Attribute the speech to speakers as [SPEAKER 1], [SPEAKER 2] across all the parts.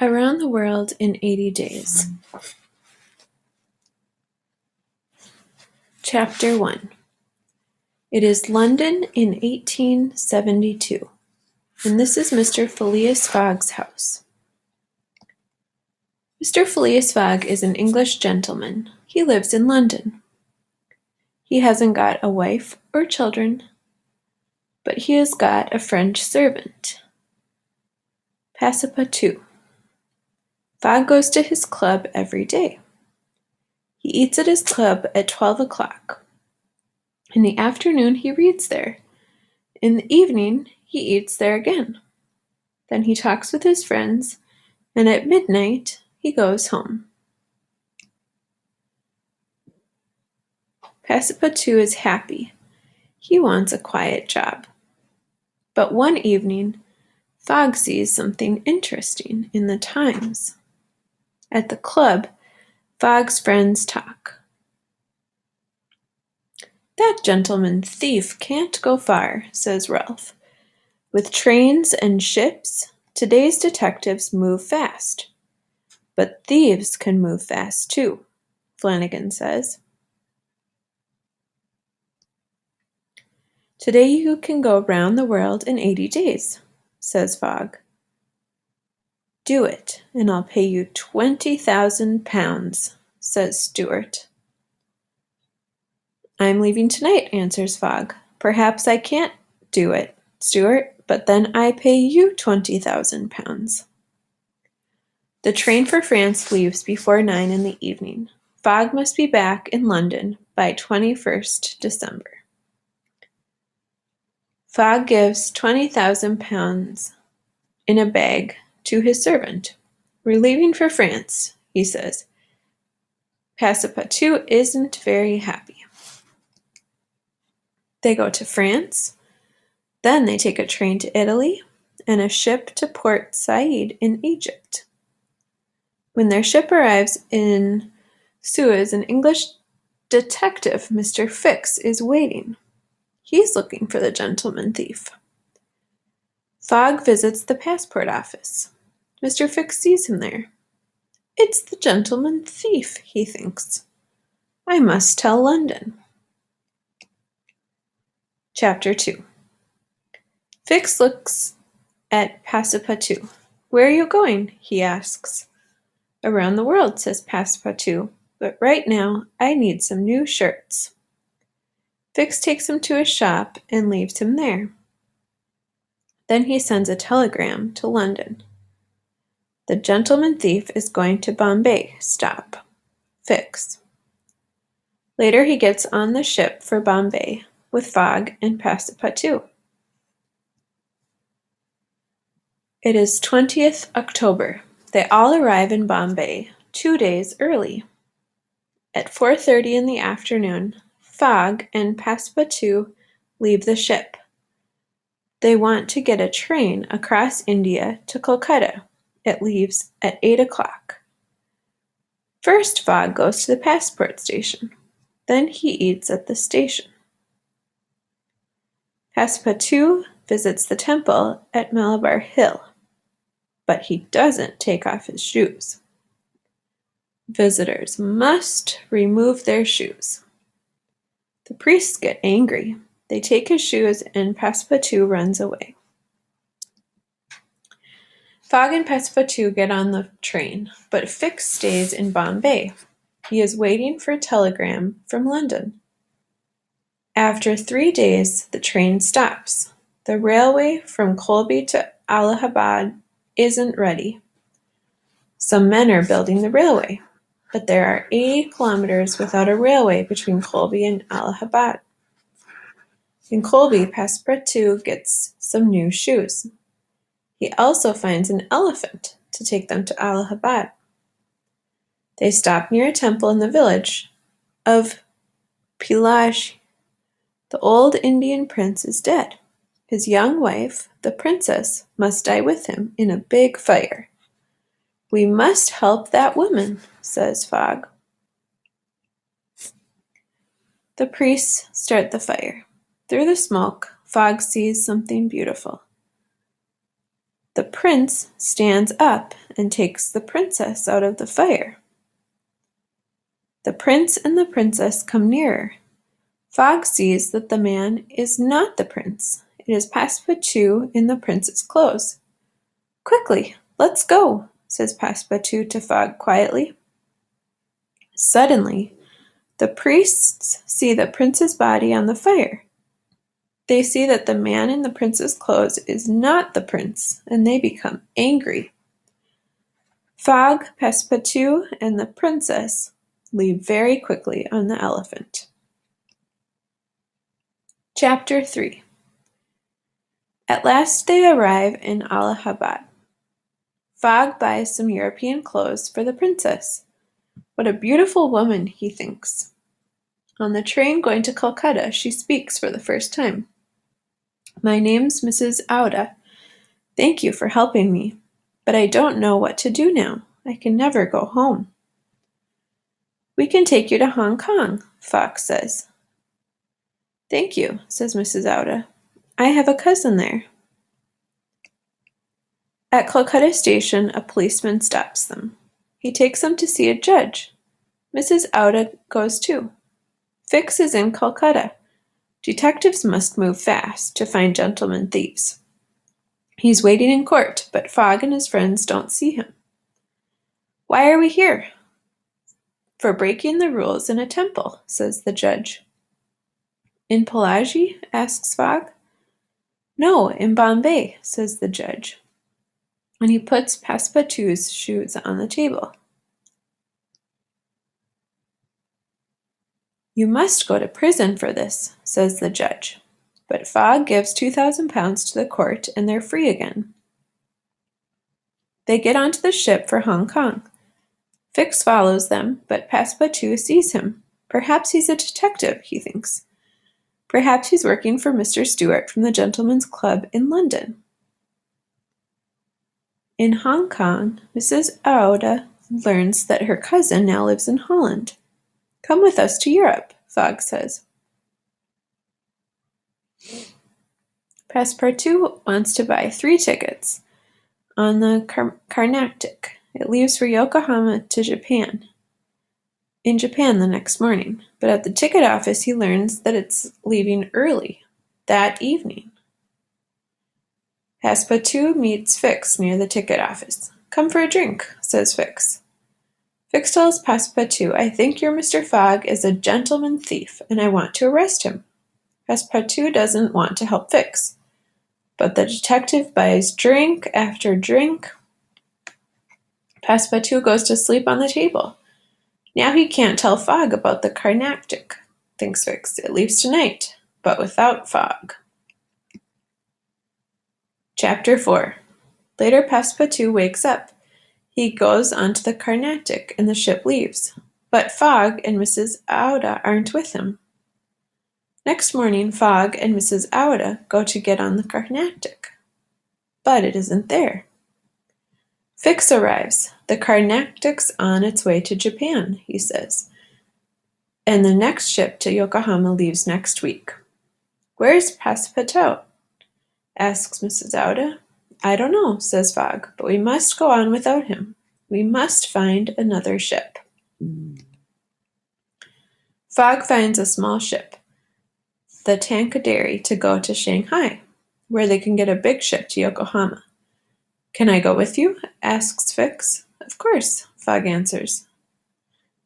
[SPEAKER 1] Around the World in 80 Days. Chapter 1. It is London in 1872, and this is Mr. Phileas Fogg's house. Mr. Phileas Fogg is an English gentleman. He lives in London. He hasn't got a wife or children, but he has got a French servant, Passepartout. Fogg goes to his club every day. He eats at his club at 12 o'clock. In the afternoon he reads there. In the evening he eats there again. Then he talks with his friends, and at midnight he goes home. Passepartout is happy. He wants a quiet job. But one evening, Fogg sees something interesting in the Times. At the club, Fogg's friends talk. "That gentleman thief can't go far," says Ralph. "With trains and ships, today's detectives move fast." "But thieves can move fast too," Flanagan says. "Today you can go round the world in 80 days, says Fogg. "Do it, and I'll pay you £20,000, says Stuart. "I'm leaving tonight," answers Fogg. "Perhaps I can't do it, Stuart, but then I pay you £20,000. The train for France leaves before 9 in the evening. Fogg must be back in London by 21st December. Fogg gives £20,000 in a bag to his servant. "We're leaving for France," he says. Passepartout isn't very happy. They go to France. Then they take a train to Italy and a ship to Port Said in Egypt. When their ship arrives in Suez, an English detective, Mr. Fix, is waiting. He's looking for the gentleman thief. Fogg visits the passport office. Mr. Fix sees him there. "It's the gentleman thief," he thinks. "I must tell London." Chapter 2. Fix looks at Passepartout. "Where are you going?" he asks. "Around the world," says Passepartout, "but right now I need some new shirts." Fix takes him to a shop and leaves him there. Then he sends a telegram to London. "The gentleman thief is going to Bombay. Stop. Fix." Later he gets on the ship for Bombay with Fogg and Passepartout. It is 20th October. They all arrive in Bombay 2 days early. At 4:30 in the afternoon, Fogg and Passepartout leave the ship. They want to get a train across India to Calcutta. It leaves at 8 o'clock. First, Fogg goes to the passport station. Then he eats at the station. Passepartout visits the temple at Malabar Hill, but he doesn't take off his shoes. Visitors must remove their shoes. The priests get angry. They take his shoes and Passepartout runs away. Fogg and Passepartout get on the train, but Fix stays in Bombay. He is waiting for a telegram from London. After 3 days, the train stops. The railway from Colby to Allahabad isn't ready. Some men are building the railway, but there are 80 kilometers without a railway between Colby and Allahabad. In Colby, Passepartout gets some new shoes. He also finds an elephant to take them to Allahabad. They stop near a temple in the village of Pilaj. The old Indian prince is dead. His young wife, the princess, must die with him in a big fire. "We must help that woman," says Fogg. The priests start the fire. Through the smoke, Fogg sees something beautiful. The prince stands up and takes the princess out of the fire. The prince and the princess come nearer. Fogg sees that the man is not the prince. It is Passepartout in the prince's clothes. "Quickly, let's go," says Passepartout to Fogg quietly. Suddenly, the priests see the prince's body on the fire. They see that the man in the prince's clothes is not the prince, and they become angry. Fogg, Passepartout, and the princess leave very quickly on the elephant. Chapter 3. At last they arrive in Allahabad. Fogg buys some European clothes for the princess. What a beautiful woman, he thinks. On the train going to Calcutta, she speaks for the first time. "My name's Mrs. Aouda. Thank you for helping me, but I don't know what to do now. I can never go home." "We can take you to Hong Kong," Fogg says. "Thank you," says Mrs. Aouda. "I have a cousin there." At Calcutta Station, a policeman stops them. He takes them to see a judge. Mrs. Aouda goes too. Fix is in Calcutta. Detectives must move fast to find gentlemen thieves. He's waiting in court, but Fogg and his friends don't see him. "Why are we here?" "For breaking the rules in a temple," says the judge. "In Pelagie?" asks Fogg. "No, in Bombay," says the judge. And he puts Passepartout's shoes on the table. "You must go to prison for this," says the judge. But Fogg gives £2,000 to the court, and they're free again. They get onto the ship for Hong Kong. Fix follows them, but Passepartout sees him. Perhaps he's a detective, he thinks. Perhaps he's working for Mr. Stewart from the Gentlemen's Club in London. In Hong Kong, Mrs. Aouda learns that her cousin now lives in Holland. "Come with us to Europe," Fogg says. Passepartout wants to buy 3 tickets on the Carnatic. It leaves for Yokohama to Japan. In Japan the next morning, but at the ticket office he learns that it's leaving early, that evening. Passepartout meets Fix near the ticket office. "Come for a drink," says Fix. Fix tells Passepartout, "I think your Mr. Fogg is a gentleman thief, and I want to arrest him." Passepartout doesn't want to help Fix, but the detective buys drink after drink. Passepartout goes to sleep on the table. Now he can't tell Fogg about the Carnatic, thinks Fix. It leaves tonight, but without Fogg. Chapter 4. Later Passepartout wakes up. He goes onto the Carnatic, and the ship leaves. But Fogg and Mrs. Aouda aren't with him. Next morning, Fogg and Mrs. Aouda go to get on the Carnatic. But it isn't there. Fix arrives. "The Carnatic's on its way to Japan," he says. "And the next ship to Yokohama leaves next week." "Where's Passepartout?" asks Mrs. Aouda. "I don't know," says Fogg, "but we must go on without him. We must find another ship." Fogg finds a small ship, the Tankaderi, to go to Shanghai, where they can get a big ship to Yokohama. "Can I go with you?" asks Fix. "Of course," Fogg answers.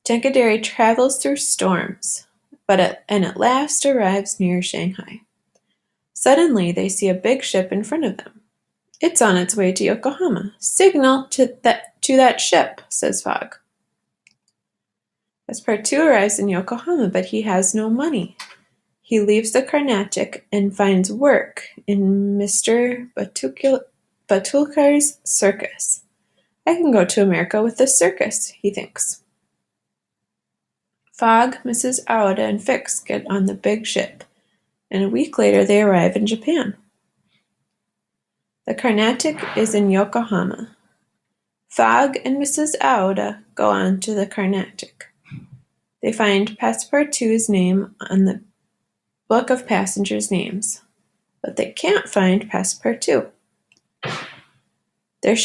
[SPEAKER 1] Tankaderi travels through storms, and at last arrives near Shanghai. Suddenly they see a big ship in front of them. "It's on its way to Yokohama. Signal to that ship," says Fogg. Passepartout arrives in Yokohama, but he has no money. He leaves the Carnatic and finds work in Mr. Batulcar's circus. "I can go to America with this circus," he thinks. Fogg, Mrs. Aouda, and Fix get on the big ship, and a week later they arrive in Japan. The Carnatic is in Yokohama. Fogg and Mrs. Aouda go on to the Carnatic. They find Passepartout's name on the book of passengers' names, but they can't find Passepartout. Their